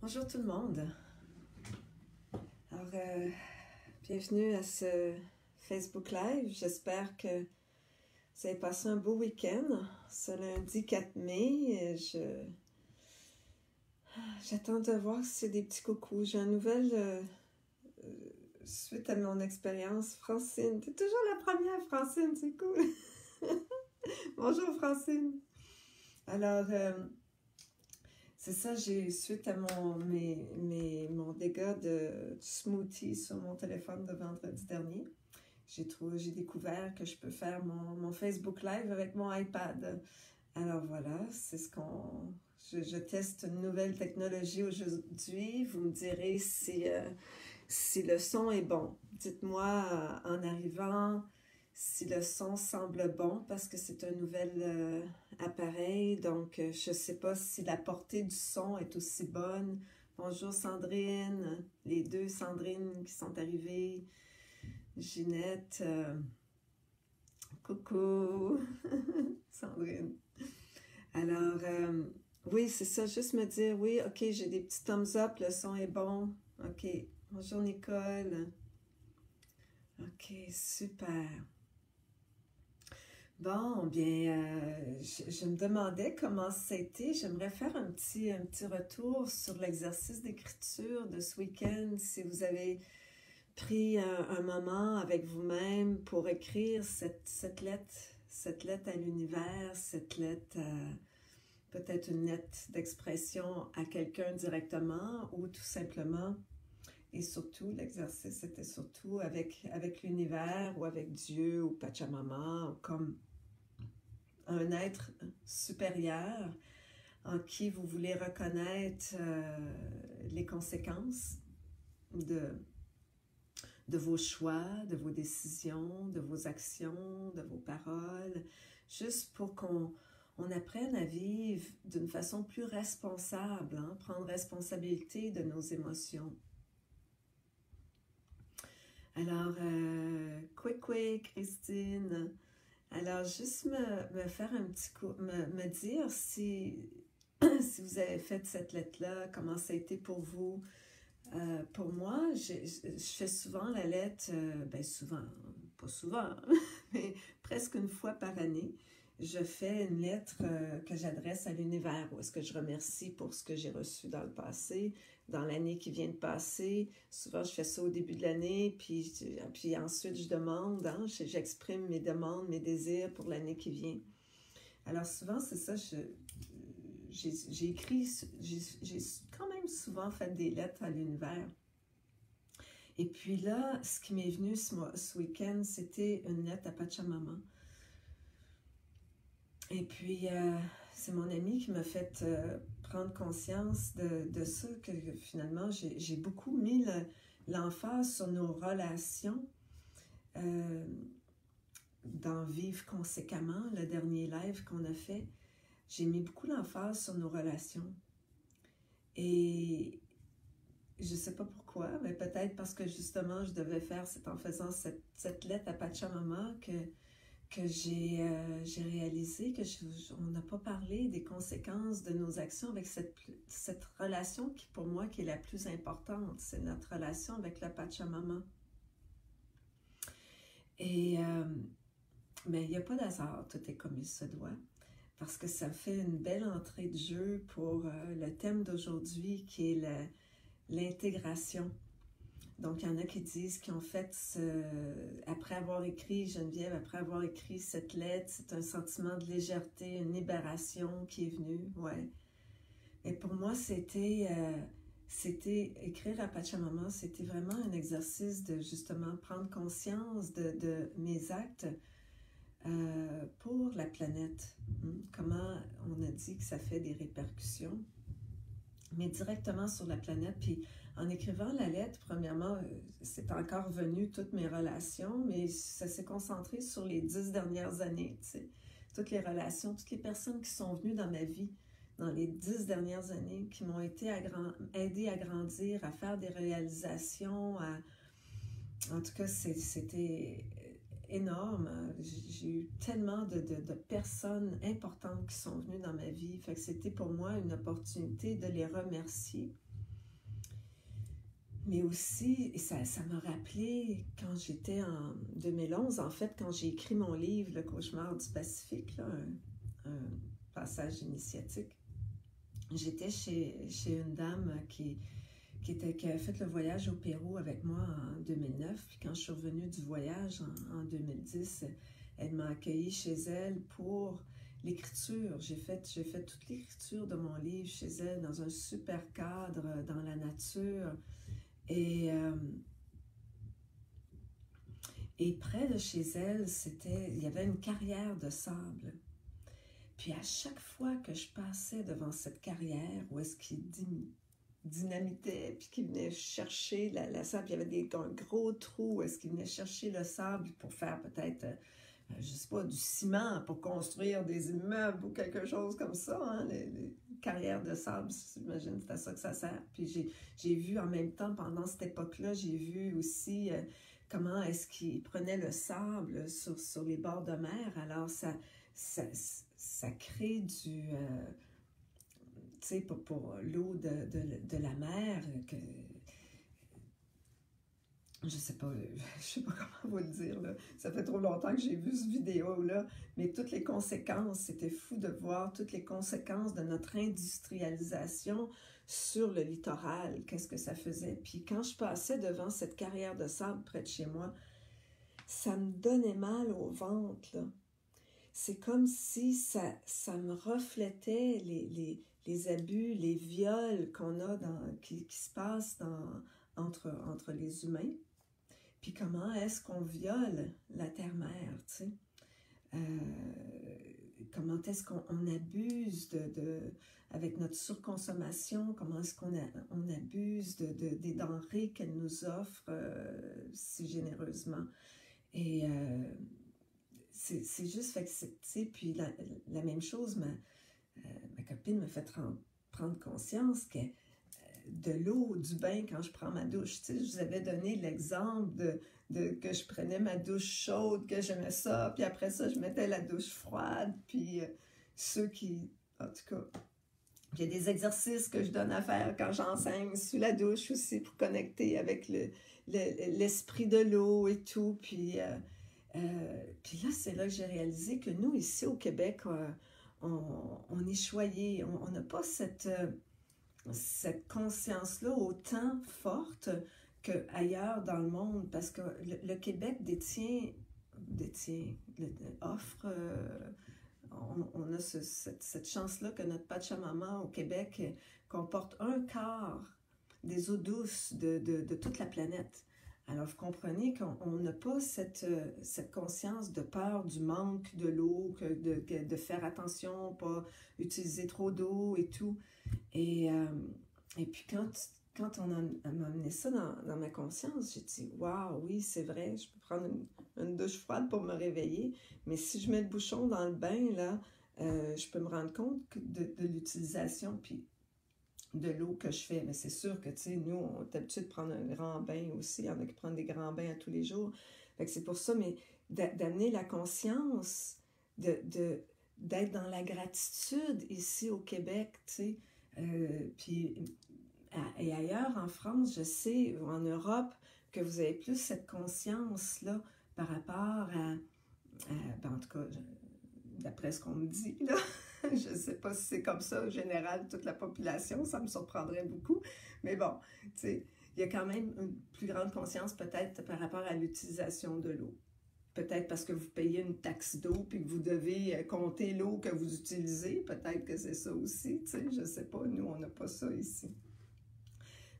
Bonjour tout le monde. Alors, bienvenue à ce Facebook Live. J'espère que vous avez passé un beau week-end. Ce lundi 4 mai, j'attends de voir si c'est des petits coucous. J'ai une nouvelle suite à mon expérience. Francine, t'es toujours la première, Francine, c'est cool. Bonjour, Francine. Alors, c'est ça, j'ai suite à mon dégât de smoothie sur mon téléphone de vendredi dernier. J'ai découvert que je peux faire mon Facebook Live avec mon iPad. Alors voilà, c'est ce qu'on... Je teste une nouvelle technologie aujourd'hui. Vous me direz si le son est bon. Dites-moi en arrivant si le son semble bon parce que c'est un nouvel appareil. Donc, je ne sais pas si la portée du son est aussi bonne. Bonjour Sandrine, les deux Sandrine qui sont arrivées. Ginette, coucou, Sandrine. Alors, oui, c'est ça, juste me dire, oui, ok, j'ai des petits thumbs up, le son est bon. Ok, bonjour Nicole. Ok, super. Bon, bien, je me demandais comment c'était. J'aimerais faire un petit retour sur l'exercice d'écriture de ce week-end, si vous avez pris un moment avec vous-même pour écrire cette lettre à l'univers, cette lettre, peut-être une lettre d'expression à quelqu'un directement ou tout simplement, et surtout l'exercice était surtout avec l'univers ou avec Dieu ou Pachamama ou comme un être supérieur en qui vous voulez reconnaître les conséquences de vos choix, de vos décisions, de vos actions, de vos paroles, juste pour qu'on apprenne à vivre d'une façon plus responsable, hein, prendre responsabilité de nos émotions. Alors, quick, Christine. Alors, juste me faire un petit coup, me dire si vous avez fait cette lettre-là, comment ça a été pour vous. Pour moi, je fais souvent la lettre, souvent, pas souvent, mais presque une fois par année. Je fais une lettre que j'adresse à l'univers, où est-ce que je remercie pour ce que j'ai reçu dans le passé, dans l'année qui vient de passer. Souvent, je fais ça au début de l'année, puis ensuite, je demande, hein, j'exprime mes demandes, mes désirs pour l'année qui vient. Alors souvent, c'est ça, j'ai écrit, j'ai quand même souvent fait des lettres à l'univers. Et puis là, ce qui m'est venu ce week-end, c'était une lettre à Pachamama. Et puis, c'est mon ami qui m'a fait prendre conscience de ça, que finalement, j'ai beaucoup mis l'emphase sur nos relations dans Vivre conséquemment, le dernier live qu'on a fait. J'ai mis beaucoup l'emphase sur nos relations. Et je ne sais pas pourquoi, mais peut-être parce que justement, je devais faire, c'est en faisant cette lettre à Pachamama que j'ai réalisé qu'on n'a pas parlé des conséquences de nos actions avec cette relation qui, pour moi, qui est la plus importante. C'est notre relation avec le Pachamama. Et mais il n'y a pas d'hasard, tout est comme il se doit. Parce que ça fait une belle entrée de jeu pour le thème d'aujourd'hui qui est l'intégration. Donc, il y en a qui disent qu'ils ont fait, après avoir écrit, Geneviève, après avoir écrit cette lettre, c'est un sentiment de légèreté, une libération qui est venue, ouais. Et pour moi, c'était écrire à Pachamama, c'était vraiment un exercice de justement prendre conscience de mes actes, pour la planète. Comment on a dit que ça fait des répercussions, mais directement sur la planète. Puis en écrivant la lettre, premièrement, c'est encore venu toutes mes relations, mais ça s'est concentré sur les 10 dernières années, tu sais. Toutes les relations, toutes les personnes qui sont venues dans ma vie dans les 10 dernières années, qui m'ont aidé à grandir, à faire des réalisations, en tout cas, c'était énorme. J'ai eu tellement de personnes importantes qui sont venues dans ma vie. Fait que c'était pour moi une opportunité de les remercier Mais aussi, et ça m'a rappelé quand j'étais en 2011, en fait, quand j'ai écrit mon livre, Le cauchemar du Pacifique, là, un passage initiatique. J'étais chez une dame qui avait fait le voyage au Pérou avec moi en 2009. Puis quand je suis revenue du voyage en 2010, elle m'a accueillie chez elle pour l'écriture. J'ai fait toute l'écriture de mon livre chez elle dans un super cadre, dans la nature. Et près de chez elle, il y avait une carrière de sable. Puis à chaque fois que je passais devant cette carrière, où est-ce qu'il dynamitait, puis qu'il venait chercher la sable, il y avait un gros trou, où est-ce qu'il venait chercher le sable pour faire peut-être, je sais pas, du ciment pour construire des immeubles ou quelque chose comme ça, hein, les carrières de sable, j'imagine, c'est à ça que ça sert. Puis j'ai vu en même temps, pendant cette époque-là, j'ai vu aussi comment est-ce qu'il prenait le sable sur les bords de mer. Alors ça crée du... tu sais, pour l'eau de la mer, que je sais pas comment vous le dire, là. Ça fait trop longtemps que j'ai vu cette vidéo-là, mais toutes les conséquences, c'était fou de voir toutes les conséquences de notre industrialisation sur le littoral, qu'est-ce que ça faisait. Puis quand je passais devant cette carrière de sable près de chez moi, ça me donnait mal au ventre, là. C'est comme si ça me reflétait les abus, les viols qu'on a qui se passent entre les humains. Puis comment est-ce qu'on viole la terre-mère, tu sais? Comment est-ce qu'on abuse avec notre surconsommation, comment est-ce qu'on abuse des denrées qu'elle nous offre si généreusement. Et c'est juste, fait que tu sais, puis la même chose, ma copine m'a fait prendre conscience que de l'eau, du bain quand je prends ma douche, tu sais, je vous avais donné l'exemple que je prenais ma douche chaude, que j'aimais ça, puis après ça, je mettais la douche froide, puis ceux qui, en tout cas, il y a des exercices que je donne à faire quand j'enseigne sous la douche aussi pour connecter avec l'esprit de l'eau et tout, puis là, c'est là que j'ai réalisé que nous, ici au Québec, on est choyés, on n'a pas cette conscience-là autant forte qu'ailleurs dans le monde, parce que le Québec offre, on a cette chance-là que notre Pachamama au Québec comporte un quart des eaux douces de toute la planète. Alors, vous comprenez qu'on n'a pas cette conscience de peur du manque de l'eau, de faire attention, pas utiliser trop d'eau et tout. Et puis, quand on m'a amené ça dans ma conscience, j'ai dit « Waouh, oui, c'est vrai, je peux prendre une douche froide pour me réveiller, mais si je mets le bouchon dans le bain, là, je peux me rendre compte de l'utilisation, puis de l'eau que je fais. Mais c'est sûr que, tu sais, nous, on est habitué de prendre un grand bain aussi. Il y en a qui prennent des grands bains à tous les jours. Fait que c'est pour ça, mais d'amener la conscience, d'être dans la gratitude ici au Québec, tu sais. Puis, et ailleurs, en France, je sais, ou en Europe, que vous avez plus cette conscience-là par rapport ben, en tout cas, d'après ce qu'on me dit, là, je ne sais pas si c'est comme ça, en général, toute la population, ça me surprendrait beaucoup. Mais bon, tu sais, il y a quand même une plus grande conscience peut-être par rapport à l'utilisation de l'eau. Peut-être parce que vous payez une taxe d'eau puis que vous devez compter l'eau que vous utilisez. Peut-être que c'est ça aussi, tu sais, je ne sais pas. Nous, on n'a pas ça ici.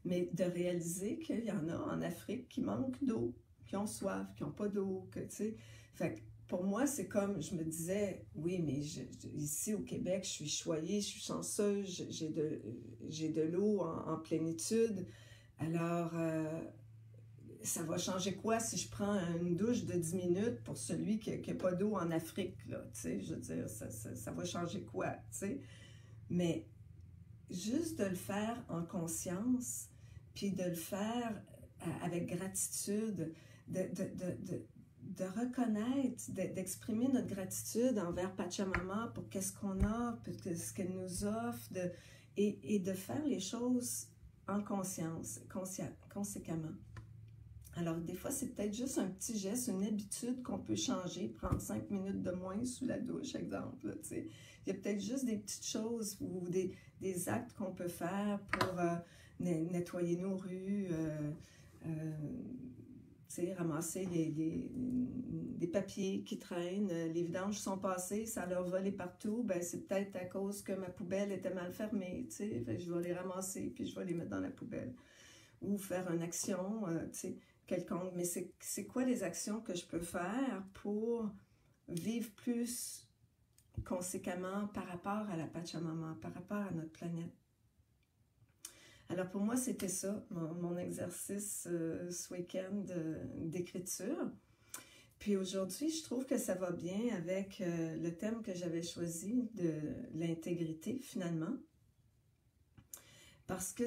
Mais de réaliser qu'il y en a en Afrique qui manquent d'eau, qui ont soif, qui n'ont pas d'eau, que, tu sais, fait que pour moi, c'est comme, je me disais, oui, mais ici au Québec, je suis choyée, je suis chanceuse, j'ai de l'eau en plénitude. Alors, ça va changer quoi si je prends une douche de 10 minutes pour celui qui n'a pas d'eau en Afrique, là, tu sais, je veux dire, ça va changer quoi, tu sais. Mais juste de le faire en conscience, puis de le faire avec gratitude, de reconnaître, d'exprimer notre gratitude envers Pachamama pour qu'est-ce qu'on a, pour ce qu'elle nous offre, et de faire les choses en conscience, conséquemment. Alors, des fois, c'est peut-être juste un petit geste, une habitude qu'on peut changer, prendre 5 minutes de moins sous la douche, exemple. Il y a peut-être juste des petites choses ou des actes qu'on peut faire pour nettoyer nos rues, ramasser des papiers qui traînent, les vidanges sont passées, ça leur volé partout, ben c'est peut-être à cause que ma poubelle était mal fermée, je vais les ramasser puis je vais les mettre dans la poubelle. Ou faire une action, quelconque. Mais c'est quoi les actions que je peux faire pour vivre plus conséquemment par rapport à la Pachamama, par rapport à notre planète? Alors pour moi, c'était ça, mon exercice ce week-end d'écriture. Puis aujourd'hui, je trouve que ça va bien avec le thème que j'avais choisi de l'intégrité, finalement. Parce que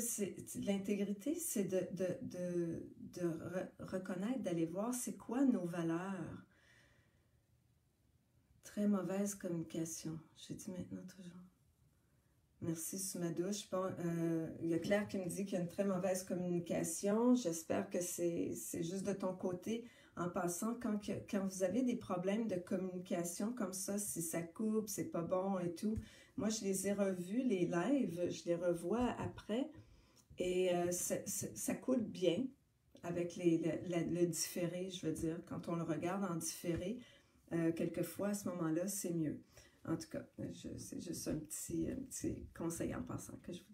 l'intégrité, c'est de reconnaître, d'aller voir c'est quoi nos valeurs. Très mauvaise communication. Je dis maintenant toujours. Merci sous ma douche. Bon, il y a Claire qui me dit qu'il y a une très mauvaise communication. J'espère que c'est juste de ton côté. En passant, quand vous avez des problèmes de communication comme ça, si ça coupe, c'est pas bon et tout, moi je les ai revus, les lives, je les revois après et ça coule bien avec le différé, je veux dire. Quand on le regarde en différé, quelquefois à ce moment-là, c'est mieux. En tout cas, c'est juste un petit conseil en passant que je vous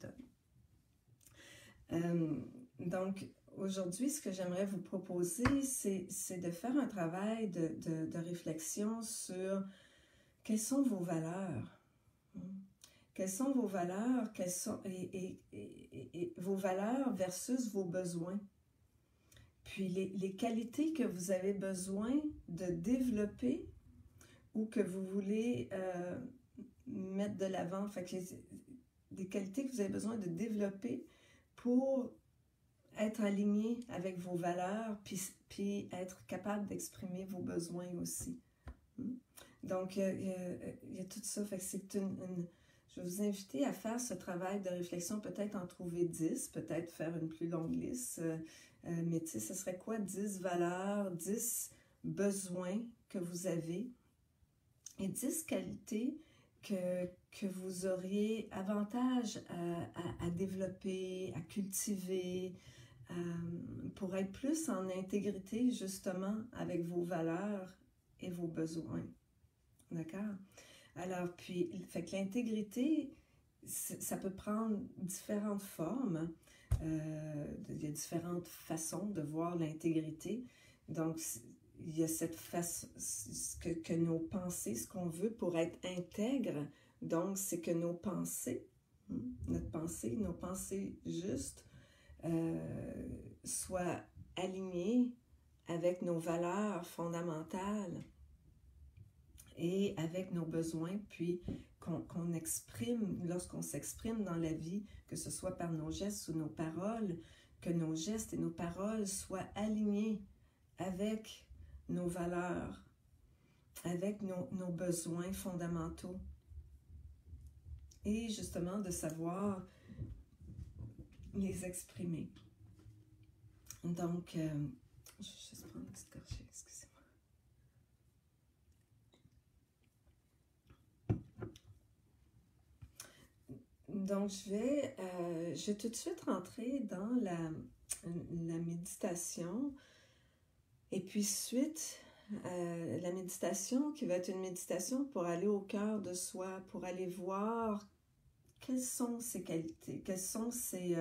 donne. Donc, aujourd'hui, ce que j'aimerais vous proposer, c'est de faire un travail de réflexion sur quelles sont vos valeurs. Quelles sont vos valeurs et vos valeurs versus vos besoins. Puis les qualités que vous avez besoin de développer ou que vous voulez mettre de l'avant, des qualités que vous avez besoin de développer pour être aligné avec vos valeurs, puis être capable d'exprimer vos besoins aussi. Donc, il y a tout ça. Je vais vous inviter à faire ce travail de réflexion, peut-être en trouver 10, peut-être faire une plus longue liste. Mais tu sais, ce serait quoi 10 valeurs, 10 besoins que vous avez et 10 qualités que vous auriez avantage à développer, à cultiver, pour être plus en intégrité justement avec vos valeurs et vos besoins. D'accord? Alors, puis, fait que l'intégrité, ça peut prendre différentes formes. Il y a différentes façons de voir l'intégrité. Donc, il y a cette façon que nos pensées, ce qu'on veut pour être intègre, donc c'est que nos pensées, nos pensées justes, soient alignées avec nos valeurs fondamentales et avec nos besoins, puis qu'on exprime, lorsqu'on s'exprime dans la vie, que ce soit par nos gestes ou nos paroles, que nos gestes et nos paroles soient alignés avec nos valeurs, avec nos besoins fondamentaux. Et justement, de savoir les exprimer. Donc, je vais juste prendre une petite gorgée, excusez-moi. Donc, je vais tout de suite rentrer dans la méditation. Et puis, suite, la méditation qui va être une méditation pour aller au cœur de soi, pour aller voir quelles sont ses qualités, quels sont ces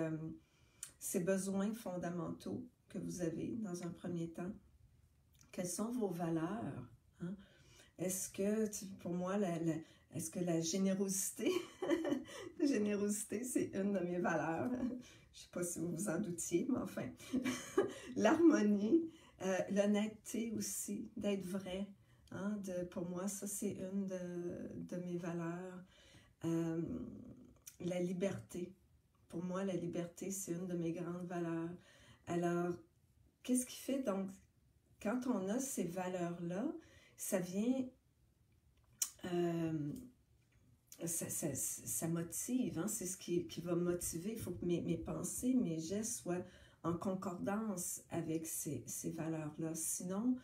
besoins fondamentaux que vous avez dans un premier temps. Quelles sont vos valeurs? Hein? Est-ce que, pour moi, est-ce que la générosité, la générosité, c'est une de mes valeurs. Je ne sais pas si vous vous en doutiez, mais enfin. L'harmonie, l'honnêteté aussi, d'être vrai. Hein, pour moi, ça, c'est une de mes valeurs. La liberté. Pour moi, la liberté, c'est une de mes grandes valeurs. Alors, qu'est-ce qui fait donc, quand on a ces valeurs-là, ça vient ça motive, hein? C'est ce qui va motiver. Il faut que mes pensées, mes gestes soient en concordance avec ces valeurs-là. Sinon,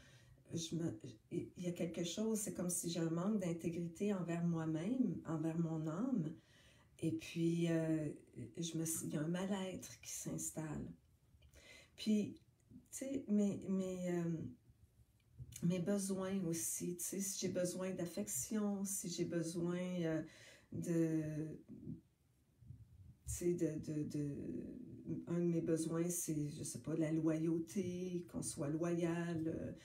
il y a quelque chose, c'est comme si j'ai un manque d'intégrité envers moi-même, envers mon âme, et puis il y a un mal-être qui s'installe. Puis, tu sais, mes besoins aussi, tu sais, si j'ai besoin d'affection, si j'ai besoin de, tu sais, un de mes besoins, c'est, je sais pas, de la loyauté, qu'on soit loyal,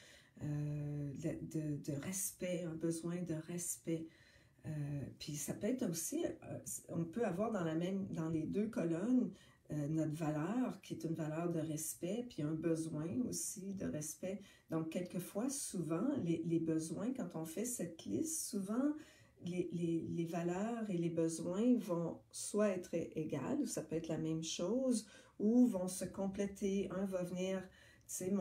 de respect, un besoin de respect. Puis ça peut être aussi, on peut avoir dans les deux colonnes, notre valeur, qui est une valeur de respect, puis un besoin aussi de respect. Donc, quelquefois, souvent, les besoins, quand on fait cette liste, souvent, les valeurs et les besoins vont soit être égales, ou ça peut être la même chose, ou vont se compléter. Un va venir, tu sais,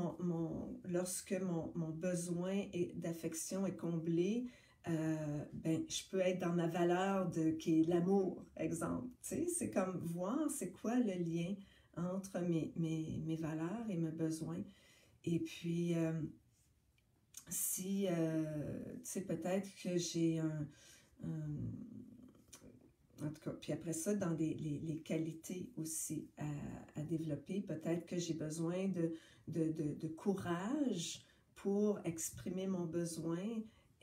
lorsque mon besoin d'affection est comblé, ben, je peux être dans ma valeur qui est l'amour, exemple. Tu sais, c'est comme voir c'est quoi le lien entre mes valeurs et mes besoins. Et puis, si, tu sais, peut-être que j'ai en tout cas, puis après ça, dans les qualités aussi à développer, peut-être que j'ai besoin de courage pour exprimer mon besoin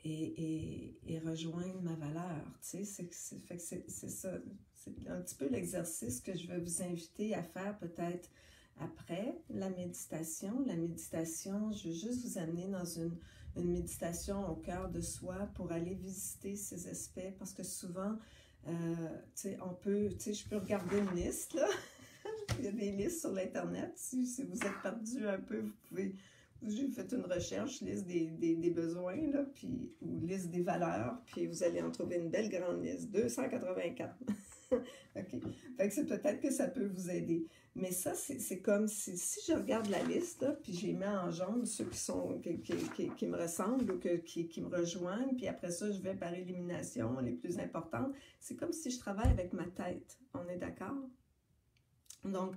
et rejoindre ma valeur. Tu sais, c'est ça. C'est un petit peu l'exercice que je vais vous inviter à faire peut-être après la méditation. La méditation, je veux juste vous amener dans une méditation au cœur de soi pour aller visiter ces aspects parce que souvent, tu sais, je peux regarder une liste, là. Il y a des listes sur l'Internet. Si vous êtes perdu un peu, vous pouvez... J'ai fait une recherche, liste des besoins, là, puis, ou liste des valeurs, puis vous allez en trouver une belle grande liste, 284. OK? Fait que c'est peut-être que ça peut vous aider. Mais ça, c'est comme si je regarde la liste, là, puis j'ai mis en jaune ceux qui me ressemblent ou qui me rejoignent, puis après ça, je vais par élimination, les plus importantes. C'est comme si je travaille avec ma tête. On est d'accord? Donc,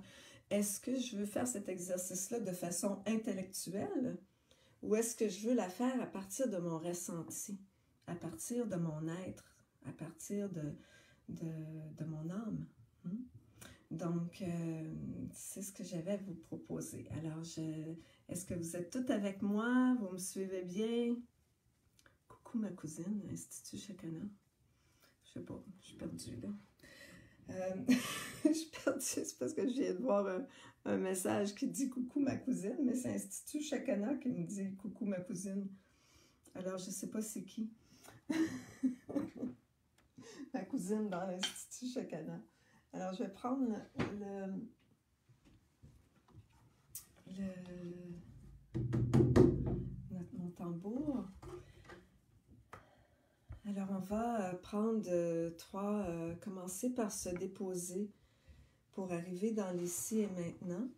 est-ce que je veux faire cet exercice-là de façon intellectuelle ou est-ce que je veux la faire à partir de mon ressenti, à partir de mon être, à partir de mon âme? Donc, c'est ce que j'avais à vous proposer. Alors, est-ce que vous êtes toutes avec moi? Vous me suivez bien? Coucou ma cousine, Institut Chacana. Je sais pas, je suis perdue là. Je suis perdue, c'est parce que je viens de voir un message qui dit coucou ma cousine, mais c'est Institut Chacana qui me dit coucou ma cousine. Alors, je sais pas c'est qui. Ma cousine dans l'Institut Chacana. Alors, je vais prendre mon tambour. Alors, on va prendre commencer par se déposer pour arriver dans l'ici et maintenant.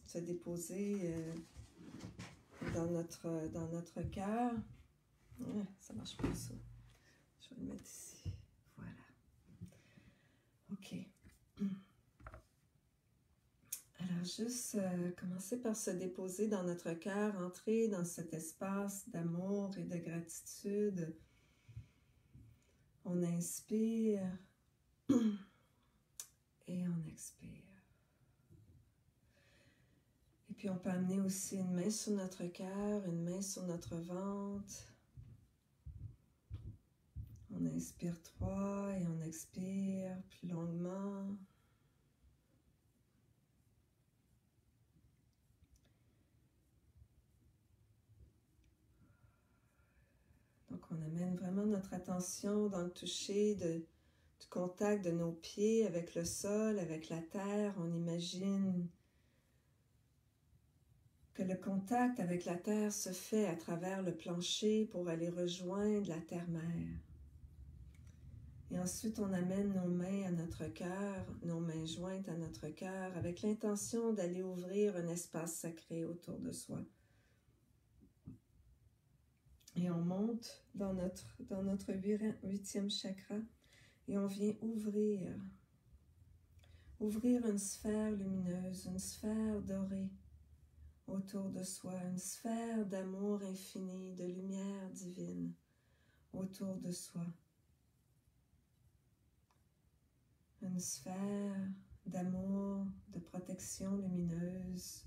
Se déposer dans notre cœur. Ça marche pas ça. Je vais le mettre ici. Voilà. OK. Alors, juste commencer par se déposer dans notre cœur, entrer dans cet espace d'amour et de gratitude. On inspire et on expire. Et puis, on peut amener aussi une main sur notre cœur, une main sur notre ventre. On inspire 3 et on expire plus longuement. Donc, on amène vraiment notre attention dans le toucher du contact de nos pieds avec le sol, avec la terre. On imagine que le contact avec la terre se fait à travers le plancher pour aller rejoindre la terre-mère. Et ensuite, on amène nos mains à notre cœur, nos mains jointes à notre cœur, avec l'intention d'aller ouvrir un espace sacré autour de soi. Et on monte dans notre 8e chakra, Et on vient ouvrir une sphère lumineuse, une sphère dorée autour de soi, une sphère d'amour infini, de lumière divine autour de soi. Une sphère d'amour, de protection lumineuse.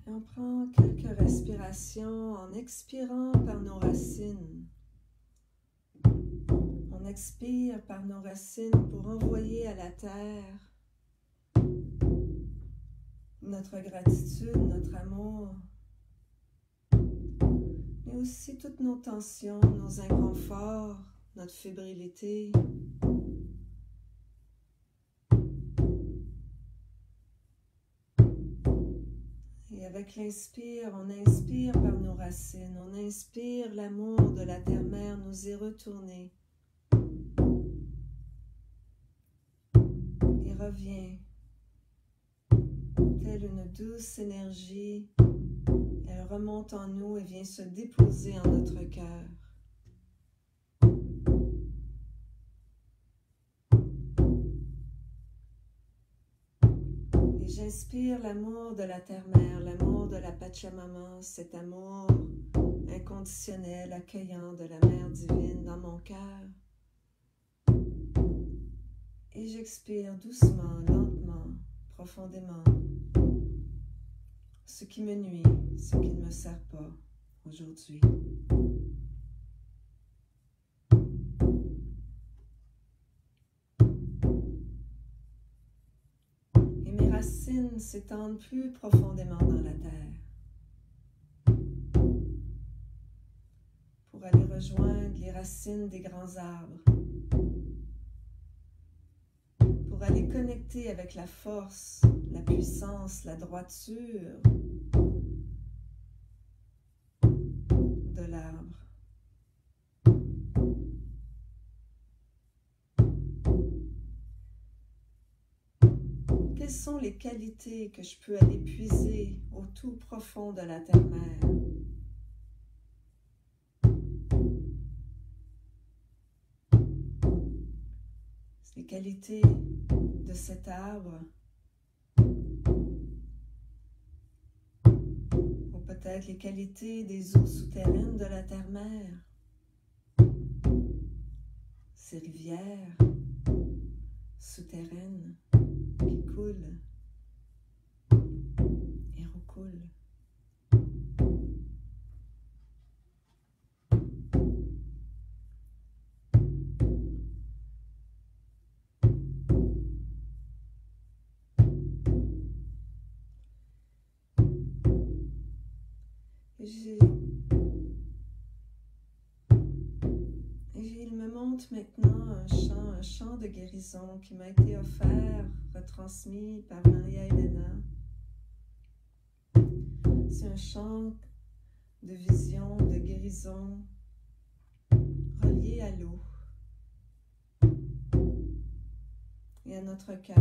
On prend quelques respirations en expirant par nos racines. On expire par nos racines pour envoyer à la terre notre gratitude, notre amour, mais aussi toutes nos tensions, nos inconforts, notre fébrilité. Et avec l'inspire, on inspire par nos racines, on inspire l'amour de la terre-mère nous est retourné. Et revient, telle une douce énergie, elle remonte en nous et vient se déposer en notre cœur. Et j'inspire l'amour de la terre-mère, l'amour de la Pachamama, cet amour inconditionnel, accueillant de la Mère divine dans mon cœur. Et j'expire doucement, lentement, profondément, ce qui me nuit, ce qui ne me sert pas aujourd'hui. Et mes racines s'étendent plus profondément dans la terre pour aller rejoindre les racines des grands arbres, pour aller connecter avec la force, la puissance, la droiture de l'arbre. Quelles sont les qualités que je peux aller puiser au tout profond de la terre-mère? Les qualités de cet arbre, ou peut-être les qualités des eaux souterraines de la terre-mère, ces rivières souterraines qui coulent et recoulent. Il me montre maintenant un chant de guérison qui m'a été offert, retransmis par Maria Elena. C'est un chant de vision, de guérison, relié à l'eau et à notre cœur.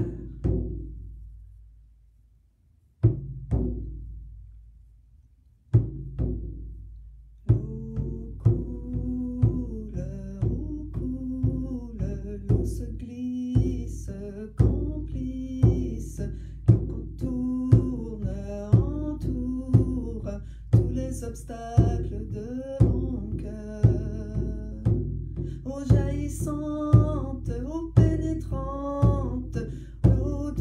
Se glisse, complice, le contourne, entoure tous les obstacles de mon cœur. Ô jaillissante, ô pénétrante, ô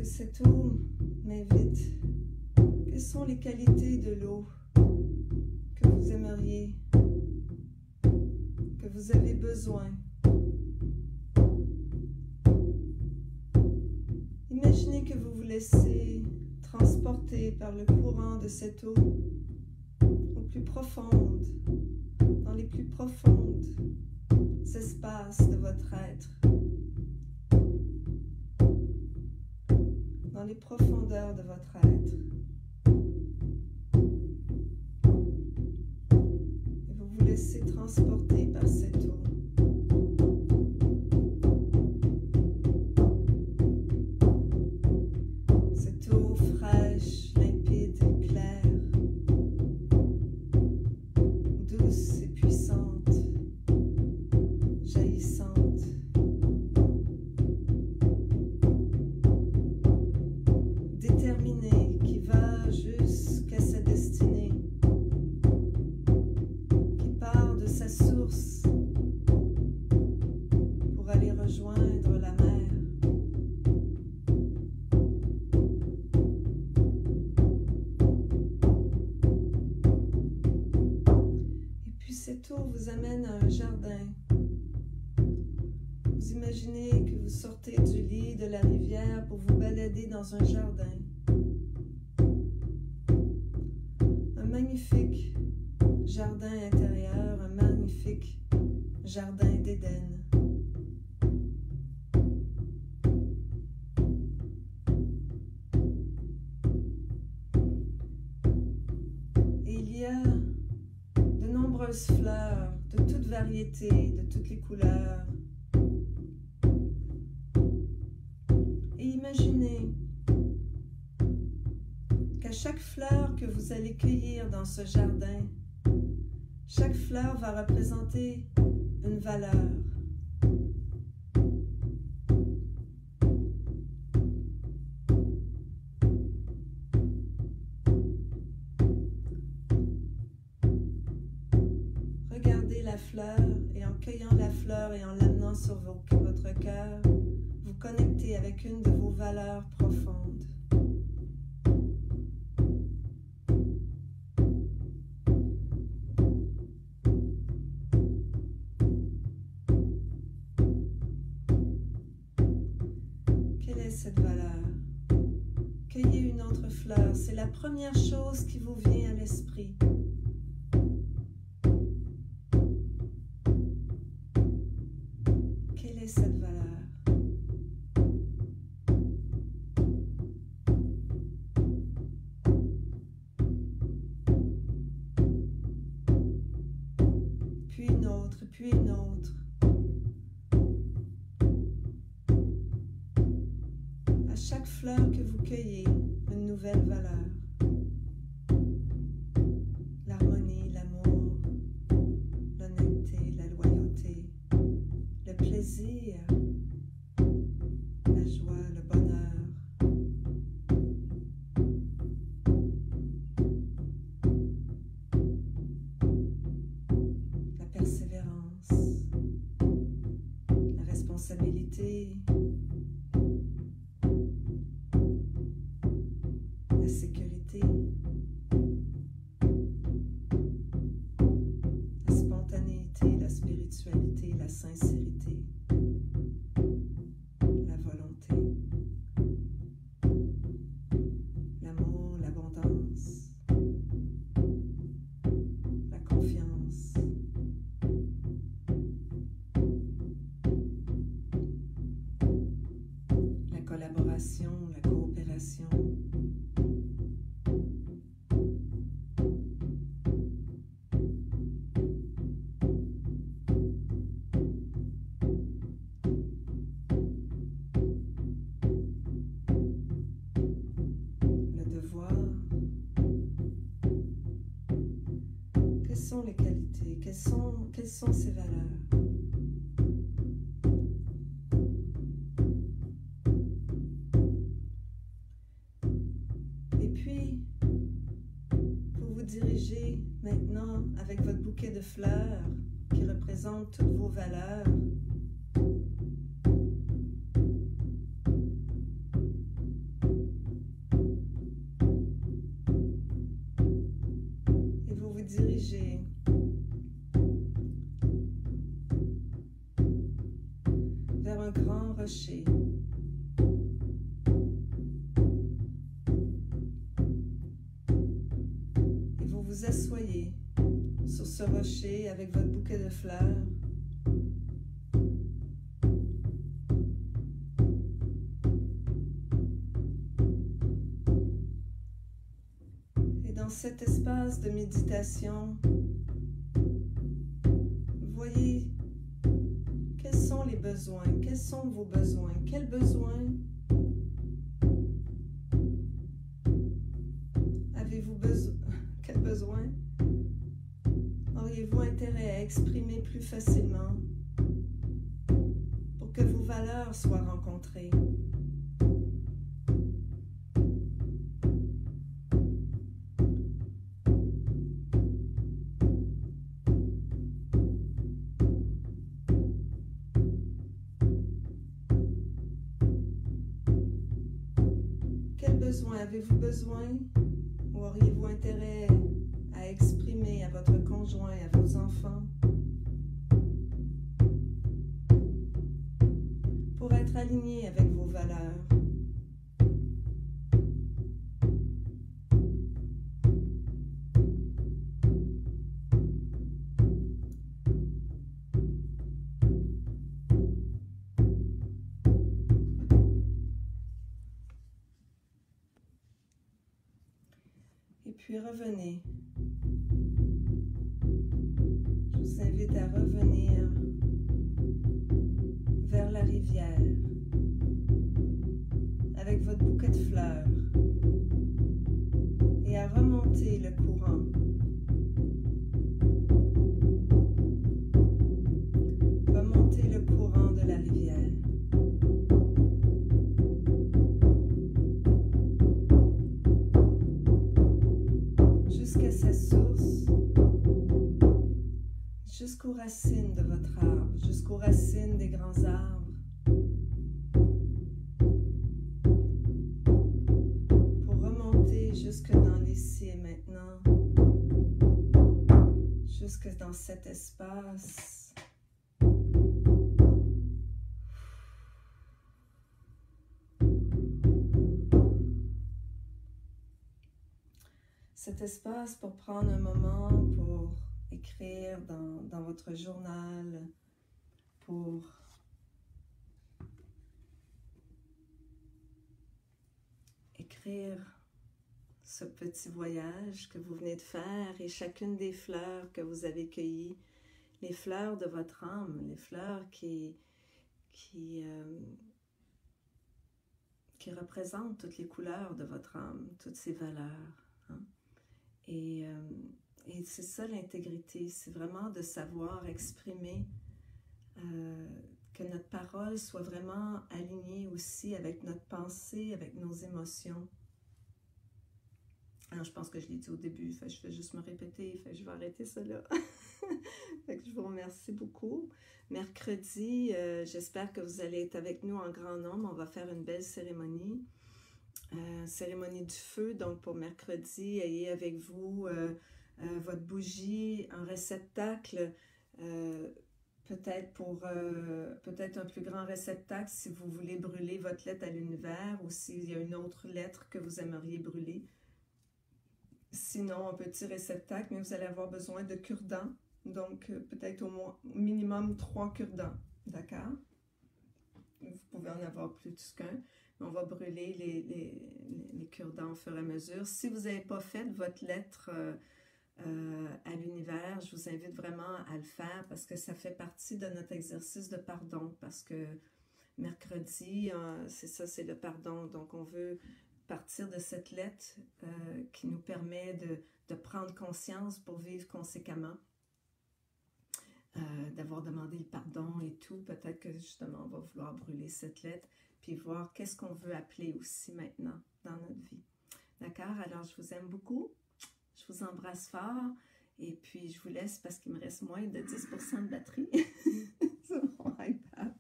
cette eau m'invite. Quelles sont les qualités de l'eau que vous aimeriez, que vous avez besoin? Imaginez que vous vous laissez transporter par le courant de cette eau au plus profonde, dans les plus profondes espaces de votre être, dans les profondeurs de votre être. Et vous vous laissez transporter par cette eau. Cette eau fraîche, limpide, claire, douce et puissante, jaillissante. Déterminée, qui va jusqu'à sa destinée, qui part de sa source pour aller rejoindre la mer. Et puis cette eau vous amène à un jardin. Vous imaginez que vous sortez du lit de la rivière pour vous balader dans un jardin. Un magnifique jardin intérieur, un magnifique jardin d'Éden. Et il y a de nombreuses fleurs de toutes variétés, de toutes les couleurs. Et imaginez qu'à chaque fleur que vous allez cueillir dans ce jardin, chaque fleur va représenter une valeur. Regardez la fleur et en cueillant la fleur et en l'amenant sur votre cœur, vous connectez avec une de vos valeurs profondes. Quelle est cette valeur? Cueillez une autre fleur, c'est la première chose qui vous vient à l'esprit. Quelle est cette valeur? Puis une autre, puis une autre. À chaque fleur que vous cueillez, une nouvelle valeur. L'harmonie, l'amour, l'honnêteté, la loyauté, le plaisir, la joie, le bonheur. La persévérance, la responsabilité, la sécurité, la spontanéité, la spiritualité, la sincérité, la volonté, l'amour, l'abondance, la confiance, la collaboration, la coopération, le devoir. Quelles sont les qualités? Quelles sont ces valeurs? Et puis, vous vous dirigez maintenant avec votre bouquet de fleurs qui représente toutes vos valeurs. énorme rocher. Et vous vous asseyez sur ce rocher avec votre bouquet de fleurs. Et dans cet espace de méditation, voyez quels sont les besoins, quels sont vos besoins, quels besoins avez-vous besoin, quels besoins auriez-vous intérêt à exprimer plus facilement pour que vos valeurs soient rencontrées. Avez-vous besoin ou auriez-vous intérêt à exprimer à votre conjoint, à vos enfants, pour être aligné avec vos valeurs? Puis revenez. Je vous invite à revenir vers la rivière avec votre bouquet de fleurs et à remonter le courant. Remonter le courant de la rivière. Jusqu'à sa source, jusqu'aux racines de votre arbre, jusqu'aux racines des grands arbres, pour remonter jusque dans l'ici et maintenant, jusque dans cet espace. Cet espace pour prendre un moment pour écrire dans votre journal, pour écrire ce petit voyage que vous venez de faire et chacune des fleurs que vous avez cueillies, les fleurs de votre âme, les fleurs qui représentent toutes les couleurs de votre âme, toutes ces valeurs. Hein? Et c'est ça l'intégrité, c'est vraiment de savoir exprimer, que notre parole soit vraiment alignée aussi avec notre pensée, avec nos émotions. Alors, je pense que je l'ai dit au début, fait, je vais juste me répéter, fait, je vais arrêter ça là. Fait que je vous remercie beaucoup. Mercredi, j'espère que vous allez être avec nous en grand nombre. On va faire une belle cérémonie. Cérémonie du feu, donc pour mercredi, ayez avec vous votre bougie, un réceptacle, peut-être un plus grand réceptacle si vous voulez brûler votre lettre à l'univers ou s'il y a une autre lettre que vous aimeriez brûler. Sinon, un petit réceptacle, mais vous allez avoir besoin de cure-dents, donc peut-être au minimum 3 cure-dents, d'accord? Vous pouvez en avoir plus qu'un. On va brûler les cure-dents au fur et à mesure. Si vous n'avez pas fait votre lettre à l'univers, je vous invite vraiment à le faire parce que ça fait partie de notre exercice de pardon. Parce que mercredi, c'est ça, c'est le pardon. Donc, on veut partir de cette lettre qui nous permet de prendre conscience pour vivre conséquemment. D'avoir demandé le pardon et tout. Peut-être que justement, on va vouloir brûler cette lettre. Puis voir qu'est-ce qu'on veut appeler aussi maintenant dans notre vie. D'accord? Alors, je vous aime beaucoup. Je vous embrasse fort. Et puis, je vous laisse parce qu'il me reste moins de 10% de batterie sur mon iPad.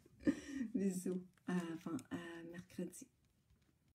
Bisous. À mercredi.